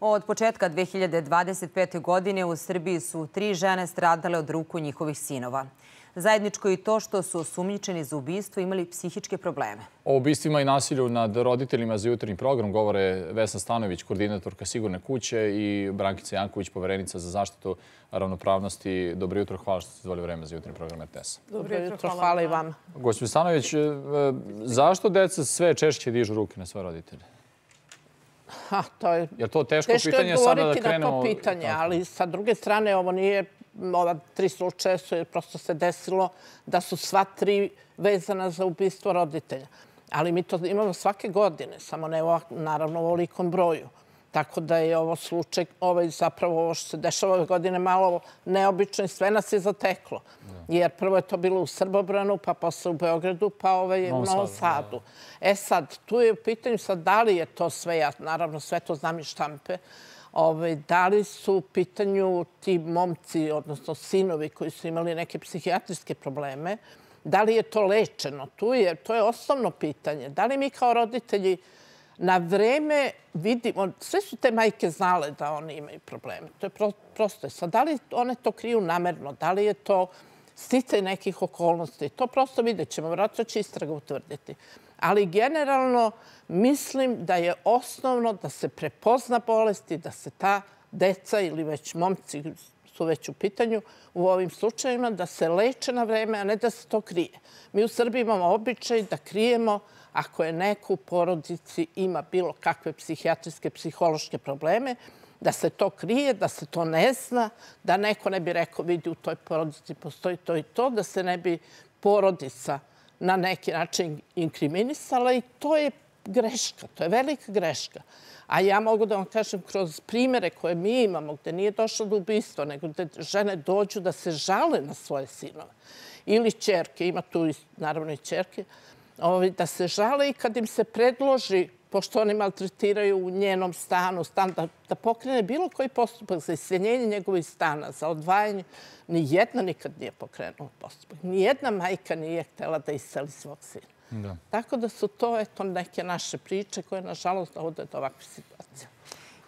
Od početka 2025. godine u Srbiji su 3 žene stradale od ruku njihovih sinova. Zajedničko je i to što su osumnjičeni za ubistvo imali psihičke probleme. O ubistvima i nasilju nad roditeljima za jutarnji program govore Vesna Stanojević, koordinatorka Sigurne kuće, i Brankica Janković, poverenica za zaštitu ravnopravnosti. Dobro jutro, hvala što ste izdvojili vreme za jutarnji program RTS-a. Dobro jutro, hvala i vam. Gospođo Stanojević, zašto deca sve češće dižu ruke na svoje roditelje? Je to teško pitanje sada da krenemo? Teško je odgovoriti na to pitanje, ali sa druge strane ovo nije, ova 3 slučaja su prosto se desilo da su sva 3 vezana za ubistvo roditelja. Ali mi to imamo svake godine, samo ne naravno u ovolikom broju. Tako da je ovo slučaj, zapravo ovo što se dešava ove godine malo neobično i sve nas je zateklo. Jer prvo je to bilo u Srbobranu, pa posle u Beogradu, pa u Novom Sadu. Sad, tu je u pitanju sad da li je to sve, ja naravno sve to znam iz štampe, da li su u pitanju ti momci, odnosno sinovi koji su imali neke psihijatrijske probleme, da li je to lečeno? To je osnovno pitanje. Da li mi kao roditelji na vreme vidimo, sve su te majke znale da oni imaju probleme. To je prosto. Sad, da li one to kriju namerno? Da li je to sticaj nekih okolnosti? To prosto vidjet ćemo. Vjerojatno će istraga utvrditi. Ali generalno mislim da je osnovno da se prepozna bolesti, da se ta deca ili već momci su već u pitanju u ovim slučajima, da se leče na vreme, a ne da se to krije. Mi u Srbiji imamo običaj da krijemo ako je neko u porodici ima bilo kakve psihijatrijske, psihološke probleme, da se to krije, da se to ne zna, da neko ne bi rekao vidi u toj porodici postoji to i to, da se ne bi porodica na neki način inkriminisala i to je greška, to je velika greška. A ja mogu da vam kažem kroz primere koje mi imamo gde nije došlo do ubistva, nego gde žene dođu da se žale na svoje sinove ili ćerke, ima tu naravno i ćerke, da se žale i kad im se predloži, pošto oni maltretiraju u njenom stanu, da pokrene bilo koji postupak za iseljenje njegovih stana, za odvajanje, nijedna nikad nije pokrenula postupak. Nijedna majka nije htjela da iseli svog sina. Tako da su to neke naše priče koje, nažalost, dovode do ovakve situacije.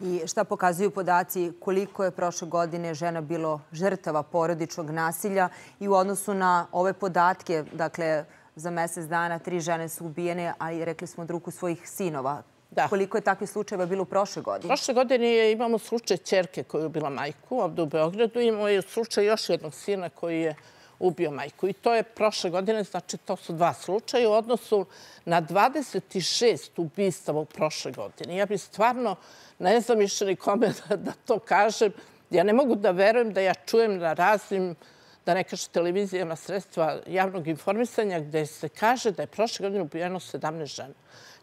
I šta pokazuju podaci koliko je prošle godine žena bilo žrtava porodičnog nasilja i u odnosu na ove podatke, dakle, za mjesec dana 3 žene su ubijene, a i rekli smo od ruku svojih sinova. Koliko je takvih slučajeva bilo u prošle godine? Prošle godine imamo slučaj ćerke koja je ubila majku ovdje u Beogradu. Imamo je slučaj još jednog sina koji je ubio majku. I to je prošle godine, znači to su 2 slučaja u odnosu na 26 ubistava u prošle godine. Ja bih stvarno, ne znam više nikome da to kažem. Ja ne mogu da verujem da ja čujem na raznim, da ne kaže televizijama, sredstva javnog informisanja, gde se kaže da je prošle godine ubijeno 17 žena.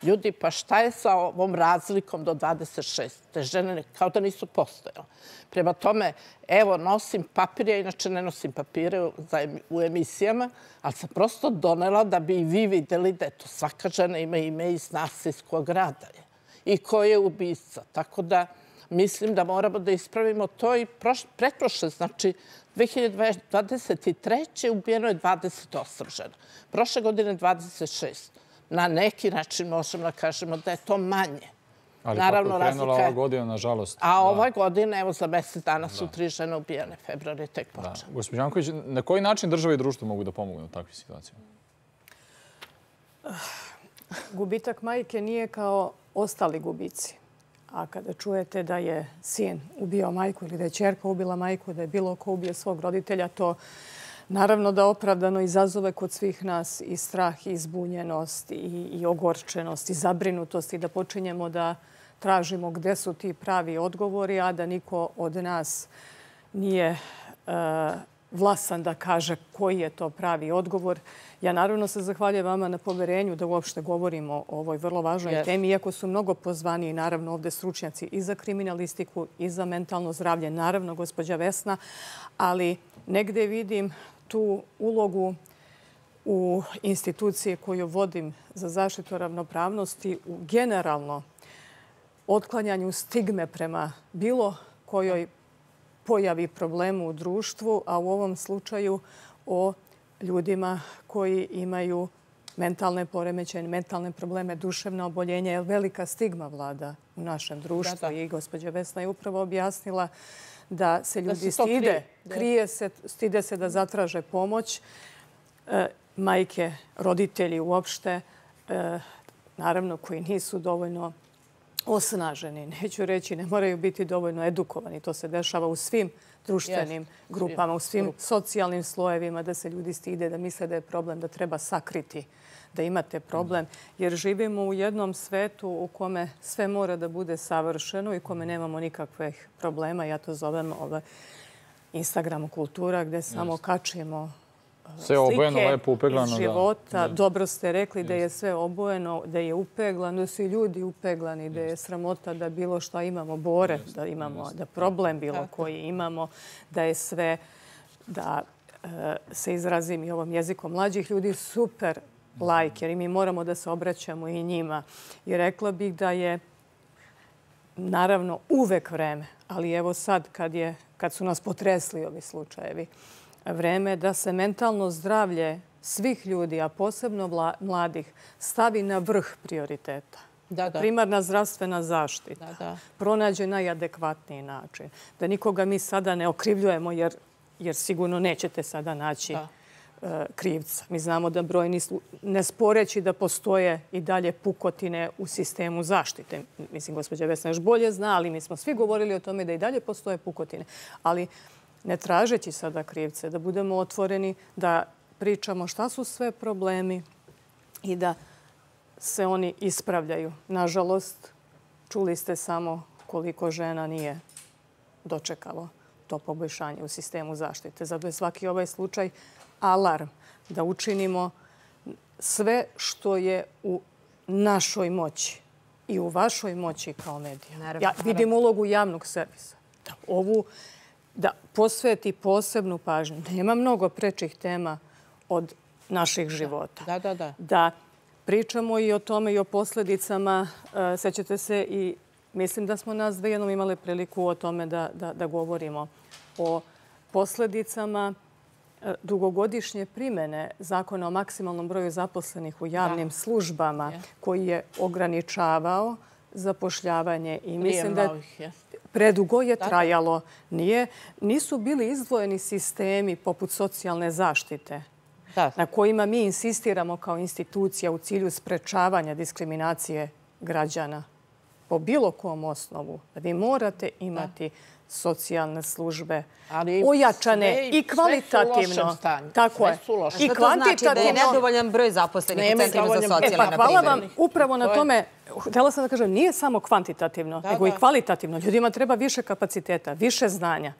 Ljudi, pa šta je sa ovom razlikom do 26? Te žene kao da nisu postojale. Prema tome, evo, nosim papir, ja inače ne nosim papire u emisijama, ali sam prosto donela da bi i vi videli da svaka žena ima ime i zna se iz kog grada je i ko je ubica. Tako da mislim da moramo da ispravimo to i pretprošle, znači 2023. ubijeno je 28 žena. Prošle godine 26. Na neki način možemo da kažemo da je to manje. Ali kako je krenula ova godina, nažalost. A ova godina, evo za mjesec dana su 3 žene ubijene. Februar je tek počeo. Gospođo Janković, na koji način država i društvo mogu da pomognu u takvim situacijama? Gubitak majke nije kao ostali gubici. A kada čujete da je sin ubio majku ili da je ćerka ubila majku, da je bilo ko ubio svog roditelja, to naravno da opravdano izazove kod svih nas i strah, i zbunjenost, i ogorčenost, i zabrinutost i da počinjemo da tražimo gde su ti pravi odgovori, a da niko od nas nije vlasan da kaže koji je to pravi odgovor. Ja naravno se zahvaljujem vama na poverenju da uopšte govorimo o ovoj vrlo važnoj temi, iako su mnogo pozvaniji naravno ovde stručnjaci i za kriminalistiku i za mentalno zdravlje, naravno gospođa Vesna, ali negde vidim tu ulogu u instituciji koju vodim za zaštitu ravnopravnosti u generalno otklanjanju stigme prema bilo kojoj pojavi problemu u društvu, a u ovom slučaju o ljudima koji imaju mentalne poremećaje, mentalne probleme, duševna oboljenja, jer velika stigma vlada u našem društvu. I gospođa Vesna je upravo objasnila da se ljudi stide. Stide se da zatraže pomoć. Majke, roditelji uopšte, naravno koji nisu dovoljno osnaženi. Neću reći, ne moraju biti dovoljno edukovani. To se dešava u svim društvenim grupama, u svim socijalnim slojevima, da se ljudi stide, da misle da je problem, da treba sakriti da imate problem. Jer živimo u jednom svetu u kome sve mora da bude savršeno i kome nemamo nikakvih problema. Ja to zovem Instagram kultura, gde samo kačimo slike života. Dobro ste rekli da je sve obojeno, da je upeglano, da su i ljudi upeglani, da je sramota da bilo šta imamo bore, da imamo, da problem bilo koji imamo, da je sve, da se izrazim i ovom jezikom mlađih ljudi, super lajker i mi moramo da se obraćamo i njima. I rekla bih da je naravno uvek vreme, ali evo sad kad su nas potresli ovi slučajevi, vreme da se mentalno zdravlje svih ljudi, a posebno mladih, stavi na vrh prioriteta. Primarna zdravstvena zaštita. Pronađe najadekvatniji način. Da nikoga mi sada ne okrivljujemo jer sigurno nećete sada naći krivca. Mi znamo da brojni, ne sporeći da postoje i dalje pukotine u sistemu zaštite. Mislim, gospođa Vesna još bolje zna, ali mi smo svi govorili o tome da i dalje postoje pukotine. Ali ne tražeći sada krivce, da budemo otvoreni, da pričamo šta su sve problemi i da se oni ispravljaju. Nažalost, čuli ste samo koliko žena nije dočekalo to poboljšanje u sistemu zaštite. Zato je svaki ovaj slučaj alarm da učinimo sve što je u našoj moći i u vašoj moći kao medija. Ja vidim ulogu javnog servisa. Da posveti posebnu pažnju. Nema mnogo prečih tema od naših života. Da pričamo i o tome i o posljedicama. Sećate se i mislim da smo nas dve jednom imali priliku o tome da govorimo o posljedicama dugogodišnje primjene zakona o maksimalnom broju zaposlenih u javnim službama koji je ograničavao zapošljavanje i mislim da predugo je trajalo. Nisu bili izdvojeni sistemi poput socijalne zaštite na kojima mi insistiramo kao institucija u cilju sprečavanja diskriminacije građana po bilo kom osnovu. Vi morate imati socijalne službe ojačane i kvalitativno. Tako je. I kvantitativno. Da je nedovoljan broj zaposlenih u centrima za socijalne, na primjer. Hvala vam upravo na tome. Htjela sam da kažem, nije samo kvantitativno, nego i kvalitativno. Ljudima treba više kapaciteta, više znanja.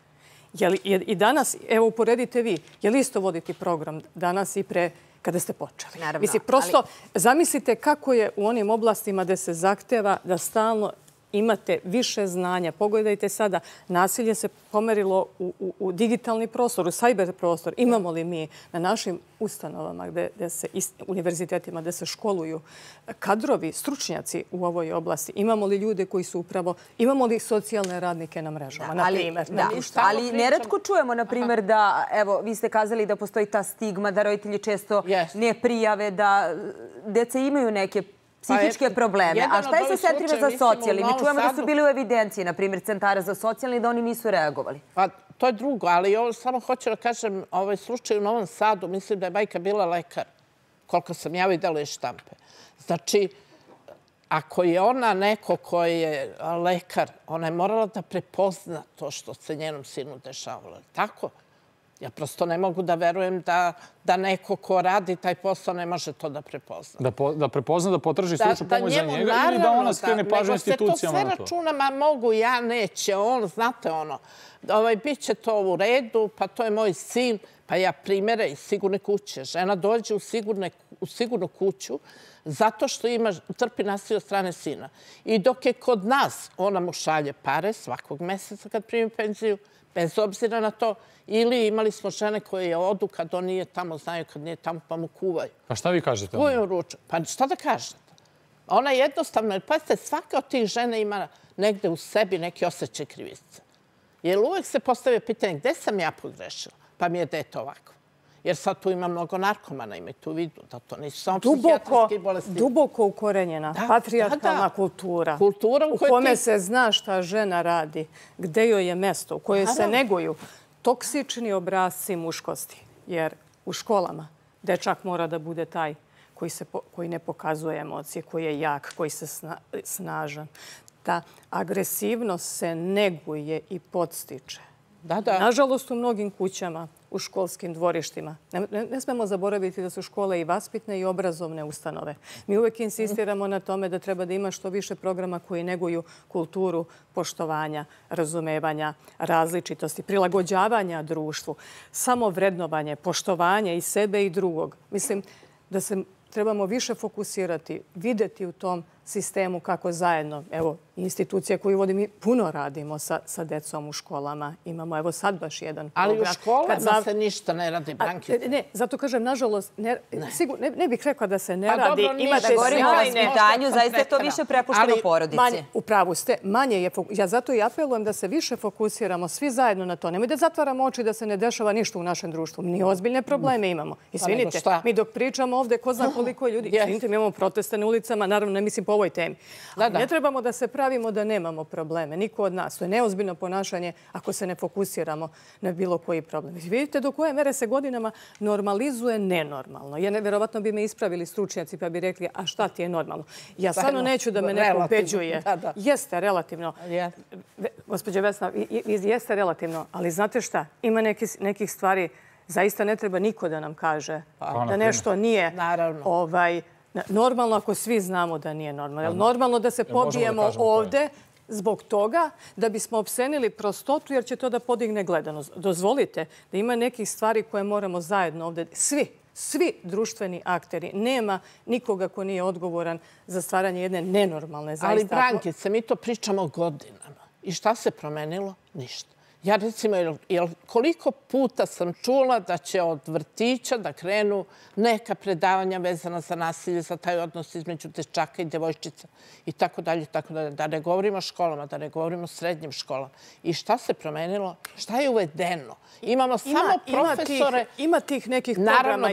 I danas, evo uporedite vi, je li isto voditi program danas i pre kada ste počeli? Naravno. Mislim, prosto zamislite kako je u onim oblastima gde se zahteva da stalno imate više znanja. Pogledajte sada, nasilje se pomerilo u digitalni prostor, u sajber prostor. Imamo li mi na našim ustanovama, univerzitetima, gde se školuju kadrovi, stručnjaci u ovoj oblasti? Imamo li ljude koji su upravo... Imamo li socijalne radnike na mrežama, na primjer? Ali neretko čujemo, na primjer, da, evo, vi ste kazali da postoji ta stigma, da roditelji često ne prijave, da deca imaju neke psihičke probleme. A šta je sa centrima za socijalni? Mi čujemo da su bili u evidenciji, na primjer, centara za socijalni, da oni nisu reagovali. Pa to je drugo, ali ovo samo hoću da kažem, ovaj slučaj u Novom Sadu, mislim da je majka bila lekar, koliko sam ja videla iz štampe. Znači, ako je ona neko ko je lekar, ona je morala da prepozna to što se njenom sinu dešavalo. Tako? Ja prosto ne mogu da verujem da neko ko radi taj posao ne može to da prepozna. Da prepozna, da potraži stručnu pomoć za njega ili da ona skrene pažnju institucijama na to? Nego se to sve računa, ma mogu, ja neće, on, znate ono, bit će to u redu, pa to je moj sin, pa ja primere iz sigurne kuće. Žena dođe u sigurnu kuću zato što trpi nasilje od strane sina. I dok je kod nas, ona mu šalje pare svakog meseca kad primi penziju, bez obzira na to, ili imali smo žene koje odu kad on nije tamo, znaju kad nije tamo, pa mu kuvaju. Pa šta vi kažete? Kuvaju ručak. Pa šta da kažete? Ona jednostavno, pazite, svaka od tih žena ima negde u sebi neki osjećaj krivice. Jer uvek se postavlja pitanje gde sam ja pogrešila, pa mi je dete ovako. Jer sad tu ima mnogo narkomana, imajte u vidu da to nisu samo psihijatrijski bolesti. Duboko ukorenjena patrijarhalna kultura u kome se zna šta žena radi, gde joj je mesto, u kojoj se neguju toksični obrasci muškosti. Jer u školama dečak mora da bude taj koji ne pokazuje emocije, koji je jak, koji se snažan. Ta agresivnost se neguje i podstiče. Nažalost, u mnogim kućama, u školskim dvorištima. Ne smemo zaboraviti da su škole i vaspitne i obrazovne ustanove. Mi uvek insistiramo na tome da treba da ima što više programa koji neguju kulturu poštovanja, razumevanja, različitosti, prilagođavanja društvu, samovrednovanje, poštovanje i sebe i drugog. Mislim da se trebamo više fokusirati, videti u tom sistemu kako zajedno, evo, institucija koju vodim, mi puno radimo sa decom u školama. Imamo, evo, sad baš jedan program. Ali u školama se ništa ne radi, Brankica. Ne, zato kažem, nažalost, ne bih rekla da se ne radi. Da govorimo o vaspitanju, zaista je to više prepušteno porodici. U pravu ste, manje je. Ja zato i apelujem da se više fokusiramo svi zajedno na to. Nemoj da zatvaramo oči da se ne dešava ništa u našem društvu. Mi ozbiljne probleme imamo. Izvinite, mi dok pričamo ovde, ko zna koliko je ljudi. Izvinite, mi imamo proteste na ulicama, naravno ne mislim po ovoj temi. Ne trebamo da se pravimo da nemamo probleme. Niko od nas. To je neozbiljno ponašanje ako se ne fokusiramo na bilo koji problem. Vidite do koje mere se godinama normalizuje nenormalno. Verovatno bi me ispravili stručnjaci pa bi rekli, a šta ti je normalno? Ja stvarno neću da me neko ubeđuje. Jeste relativno. Gospođo Vesna, jeste relativno. Ali znate šta? Ima nekih stvari zaista ne treba niko da nam kaže da nešto nije normalno ako svi znamo da nije normalno. Normalno da se pobijemo ovde zbog toga da bismo opsenili prostotu jer će to da podigne gledanost. Dozvolite da ima nekih stvari koje moramo zajedno ovde, svi društveni akteri. Nema nikoga ko nije odgovoran za stvaranje jedne nenormalne zaista. Ali Brankice, mi to pričamo godinama. I šta se promenilo? Ništa. Ja recimo, koliko puta sam čula da će od vrtića da krenu neka predavanja vezana za nasilje, za taj odnos između dečaka i devojčica i tako dalje, tako dalje. Da ne govorimo o školama, da ne govorimo o srednjim školama. I šta se promenilo? Šta je uvedeno? Imamo samo profesore... Ima tih nekih programa.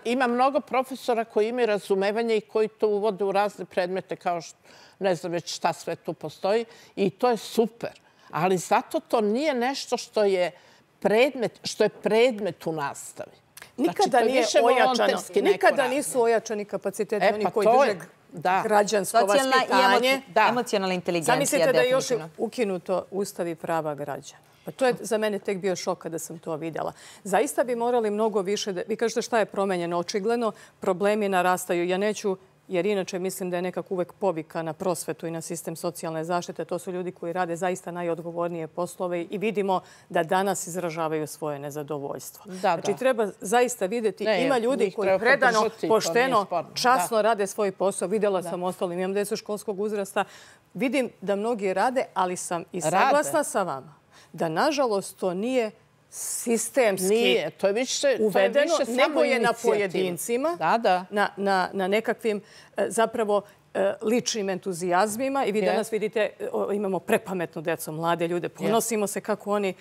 Ima mnogo profesora koji imaju razumevanje i koji to uvode u razne predmete kao što ne znam već šta sve tu postoji i to je super. Ali zato to nije nešto što je predmet u nastavi. Nikada nisu ojačani kapaciteti oni koji drže građansko vaspitanje. Emocionalna inteligencija. Zamislite da je još ukinuto Ustav i prava građana. Pa to je za mene tek bio šok kada sam to vidjela. Zaista bi morali mnogo više... Vi kažete šta je promenjeno? Očigledno problemi narastaju. Ja neću... Jer inače mislim da je nekako uvek povika na prosvetu i na sistem socijalne zaštite. To su ljudi koji rade zaista najodgovornije poslove i vidimo da danas izražavaju svoje nezadovoljstvo. Znači treba zaista vidjeti, ima ljudi koji predano, pošteno, časno rade svoj posao. Vidjela sam ostalim, imam decu školskog uzrasta. Vidim da mnogi rade, ali sam i saglasna sa vama da nažalost to nije sistemski uvedeno, nego je na pojedincima, na nekakvim zapravo ličnim entuzijazmima. I vi danas vidite, imamo prepametnu decu, mlade ljude. Ponosimo se kako oni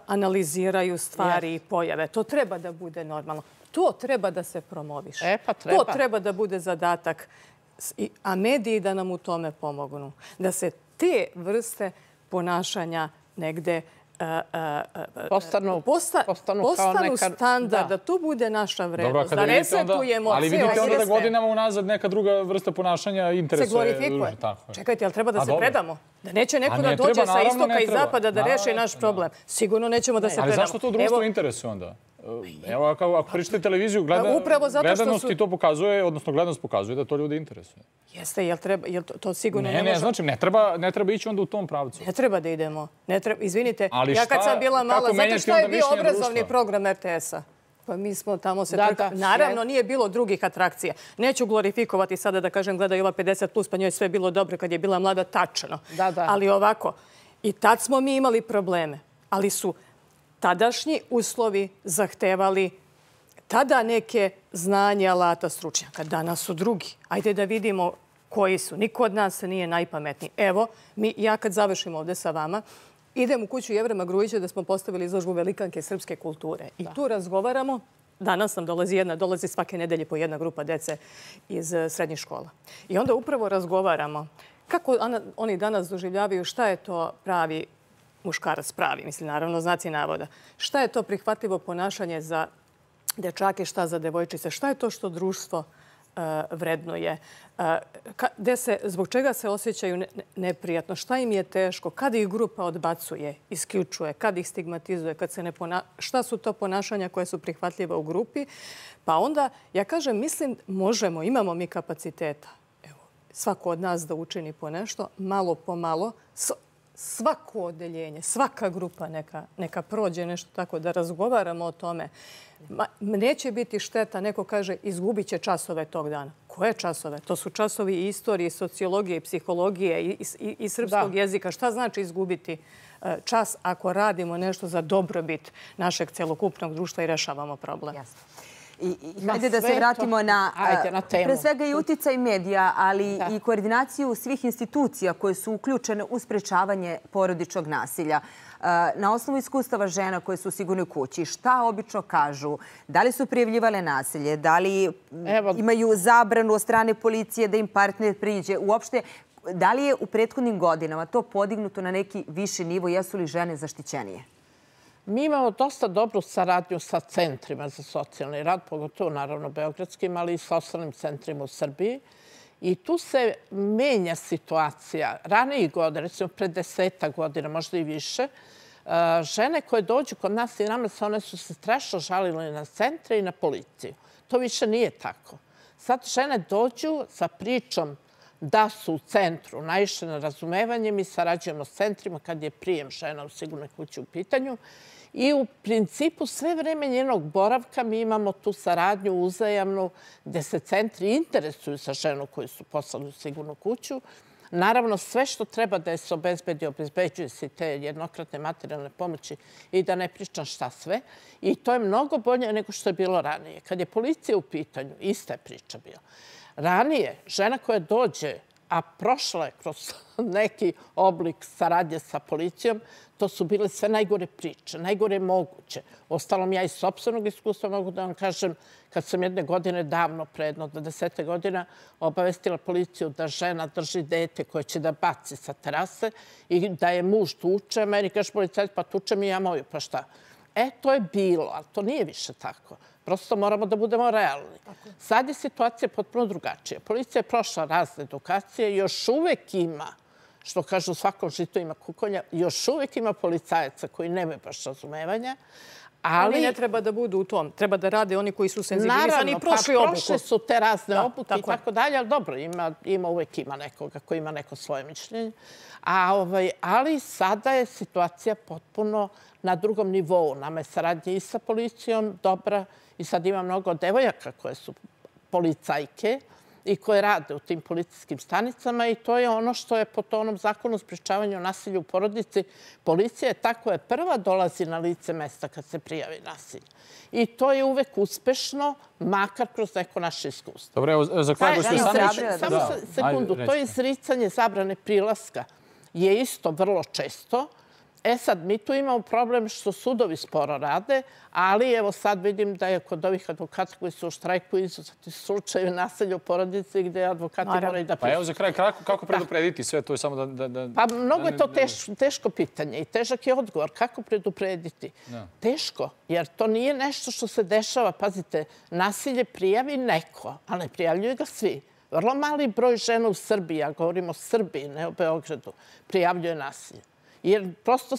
analiziraju stvari i pojave. To treba da bude normalno. To treba da se promoviše. To treba da bude zadatak, a mediji da nam u tome pomognu. Da se te vrste ponašanja negde postanu standard, da to bude naša vrednost, da resetujemo. Ali vidite onda da godinama unazad neka druga vrsta ponašanja interesuje. Se glorifikuje. Čekajte, ali treba da se predamo? Da neće neko da dođe sa istoka i zapada da reši naš problem. Sigurno nećemo da se predamo. Ali zašto to društvo interesuje onda? Evo, ako pričate televiziju, gledanost ti to pokazuje, odnosno gledanost pokazuje da to ljudi interesuje. Jeste, jel to sigurno ne može... Ne, znači, ne treba ići onda u tom pravcu. Ne treba da idemo. Izvinite, ja kad sam bila mala, znate šta je bio obrazovni program RTS-a? Pa mi smo tamo se... Naravno, nije bilo drugih atrakcija. Neću glorifikovati sada da kažem gledaju ova 50+, pa njoj sve bilo dobro kad je bila mlada, tačno. Ali ovako, i tad smo mi imali probleme, ali su tadašnji uslovi zahtevali tada neke znanje, alata, stručnjaka. Danas su drugi. Ajde da vidimo koji su. Niko od nas nije najpametniji. Evo, ja kad završim ovde sa vama, idem u kuću Jevrema Grujića da smo postavili izložbu velikanke srpske kulture. I tu razgovaramo. Danas nam dolazi svake nedelje po jedna grupa dece iz srednjih škola. I onda upravo razgovaramo kako oni danas doživljavaju šta je to pravi muškarac, pravi, mislim, naravno, znaci navoda. Šta je to prihvatljivo ponašanje za dečake, šta za devojčice, šta je to što društvo vrednuje, zbog čega se osjećaju neprijatno, šta im je teško, kada ih grupa odbacuje, isključuje, kada ih stigmatizuje, šta su to ponašanja koje su prihvatljiva u grupi. Pa onda, ja kažem, mislim, možemo, imamo mi kapaciteta. Evo, svako od nas da učini po nešto, malo po malo, svako odeljenje, svaka grupa neka prođe nešto tako, da razgovaramo o tome. Neće biti šteta, neko kaže, izgubit će časove tog dana. Koje časove? To su časovi i istorije, i sociologije, i psihologije, i srpskog jezika. Šta znači izgubiti čas ako radimo nešto za dobrobit našeg celokupnog društva i rešavamo problem? Jasno. Hajde da se vratimo na pre svega i uticaj medija, ali i koordinaciju svih institucija koje su uključene u sprečavanje porodičnog nasilja. Na osnovu iskustava žena koje su u sigurnoj kući, šta obično kažu? Da li su prijavljivale nasilje? Da li imaju zabranu od strane policije da im partner priđe? Uopšte, da li je u prethodnim godinama to podignuto na neki viši nivo? Jesu li žene zaštićenije? Mi imamo dosta dobru saradnju sa centrima za socijalni rad, pogotovo naravno beogradskim, ali i sa ostalim centrima u Srbiji. I tu se menja situacija. Ranijih godina, recimo pred 10 godina, možda i više, žene koje dođu kod nas i nama, one su se strašno žalile na centre i na policiju. To više nije tako. Sad žene dođu sa pričom da su u centru naišle na razumevanje. Mi sarađujemo s centrima kad je prijem žena u sigurnoj kući u pitanju. I u principu sve vreme njenog boravka mi imamo tu saradnju uzajamnu gde se centri interesuju za ženu koju su poslali u sigurnu kuću. Naravno, sve što treba da je se obezbedi, obezbeđuje se te jednokratne materijalne pomoći i da ne pričam šta sve. I to je mnogo bolje nego što je bilo ranije. Kad je policija u pitanju, ista je priča bila. Ranije, žena koja dođe, a prošla je kroz neki oblik saradnje sa policijom, to su bile sve najgore priče, najgore moguće. Ostalom, ja iz sopstvenog iskustva mogu da vam kažem, kad sam jedne godine davno, pre jedno 20 godina, obavestila policiju da žena drži dete koje će da baci sa terase i da je muž tuče. Meni kaže policajac, pa tuče mi ja moju, pa šta? To je bilo, ali to nije više tako. Prosto moramo da budemo realni. Sad je situacija potpuno drugačija. Policija je prošla razne edukacije, još uvek ima, što kažu u svakom žitu ima kukolja, još uvek ima policajaca koji nemaju baš razumevanja. Ali ne treba da budu u tom. Treba da rade oni koji su senzibilisani i prošli obuku. Prošle su te razne obuke i tako dalje, ali dobro, uvek ima nekoga koji ima neko svoje mišljenje. Ali sada je situacija potpuno na drugom nivou. Nama je saradnja i sa policijom dobra i sad ima mnogo devojaka koje su policajke i koje rade u tim policijskim stanicama i to je ono što je po onom zakonu o sprečavanju nasilja u porodici. Policija je ta koja prva dolazi na lice mesta kad se prijavi nasilje. I to je uvek uspešno, makar kroz neko naše iskustvo. Dobro, evo, za kraj, gospođo Stanović. Samo sekundu, to izricanje zabrane prilaska je isto vrlo često. Sad, mi tu imamo problem što sudovi sporo rade, ali evo sad vidim da je kod ovih advokata koji su u štrajku izuzeti slučaju nasilja u porodici gde advokati moraju da... Pa evo za kraj, kako preduprediti sve to? Pa mnogo je to teško pitanje i težak je odgovor. Kako preduprediti? Teško, jer to nije nešto što se dešava. Pazite, nasilje prijavi neko, ali ne prijavljuju ga svi. Vrlo mali broj žena u Srbiji, ja govorim o Srbiji, ne o Beogradu, prijavljuje nasilje. Jer prosto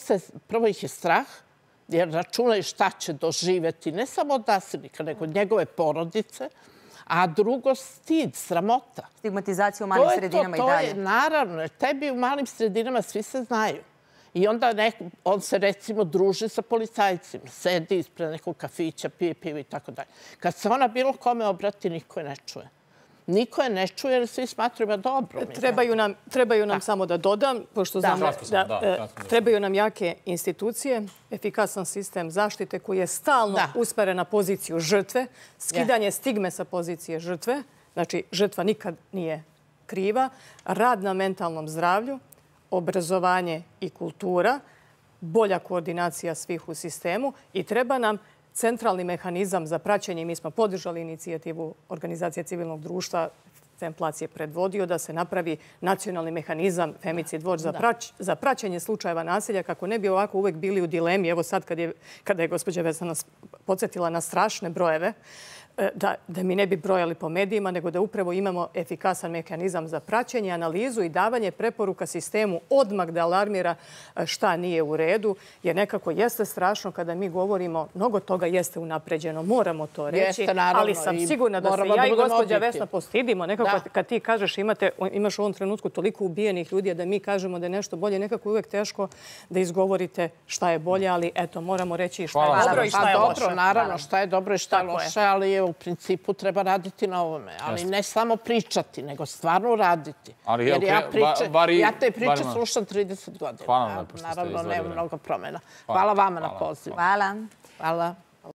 prvo ih je strah, jer računaju šta će doživeti, ne samo od nasilnika, nego od njegove porodice, a drugo stid, sramota. Stigmatizacija u malim sredinama i dalje. Naravno, jer tebi u malim sredinama svi se znaju. I onda on se recimo druži sa policajcima, sedi ispred nekog kafića, pije pivo i tako dalje. Kad se ona bilo kome obrati, niko je ne čuje. Niko je ne čuje jer svi smatruju da dobro. Trebaju nam samo da dodam, pošto znam da trebaju nam jake institucije, efikasan sistem zaštite koji je stalno usmeren na poziciju žrtve, skidanje stigme sa pozicije žrtve, znači žrtva nikad nije kriva, rad na mentalnom zdravlju, obrazovanje i kultura, bolja koordinacija svih u sistemu i treba nam centralni mehanizam za praćenje. Mi smo podržali inicijativu Organizacije civilnog društva, Femplac je predvodio da se napravi nacionalni mehanizam Femicid Watch za praćenje slučajeva nasilja kako ne bi ovako uvek bili u dilemi. Evo sad kada je gospođa Vesna nas podsjetila na strašne brojeve, da mi ne bi brojali po medijima, nego da upravo imamo efikasan mehanizam za praćenje, analizu i davanje preporuka sistemu odmah da alarmira šta nije u redu, jer nekako jeste strašno kada mi govorimo, mnogo toga jeste unapređeno, moramo to reći, ali sam sigurna da se ja i gospođa Vesna postidimo. Nekako kad ti kažeš imaš u ovom trenutku toliko ubijenih ljudi, da mi kažemo da je nešto bolje, nekako uvek teško da izgovorite šta je bolje, ali eto, moramo reći šta je dobro i šta je loše. Naravno, šta je dobro i šta je loše, ali u principu treba raditi na ovome. Ali ne samo pričati, nego stvarno raditi. Jer ja te priče slušam 30 godina. Naravno, nema mnogo promjena. Hvala vama na pozivu. Hvala. Hvala.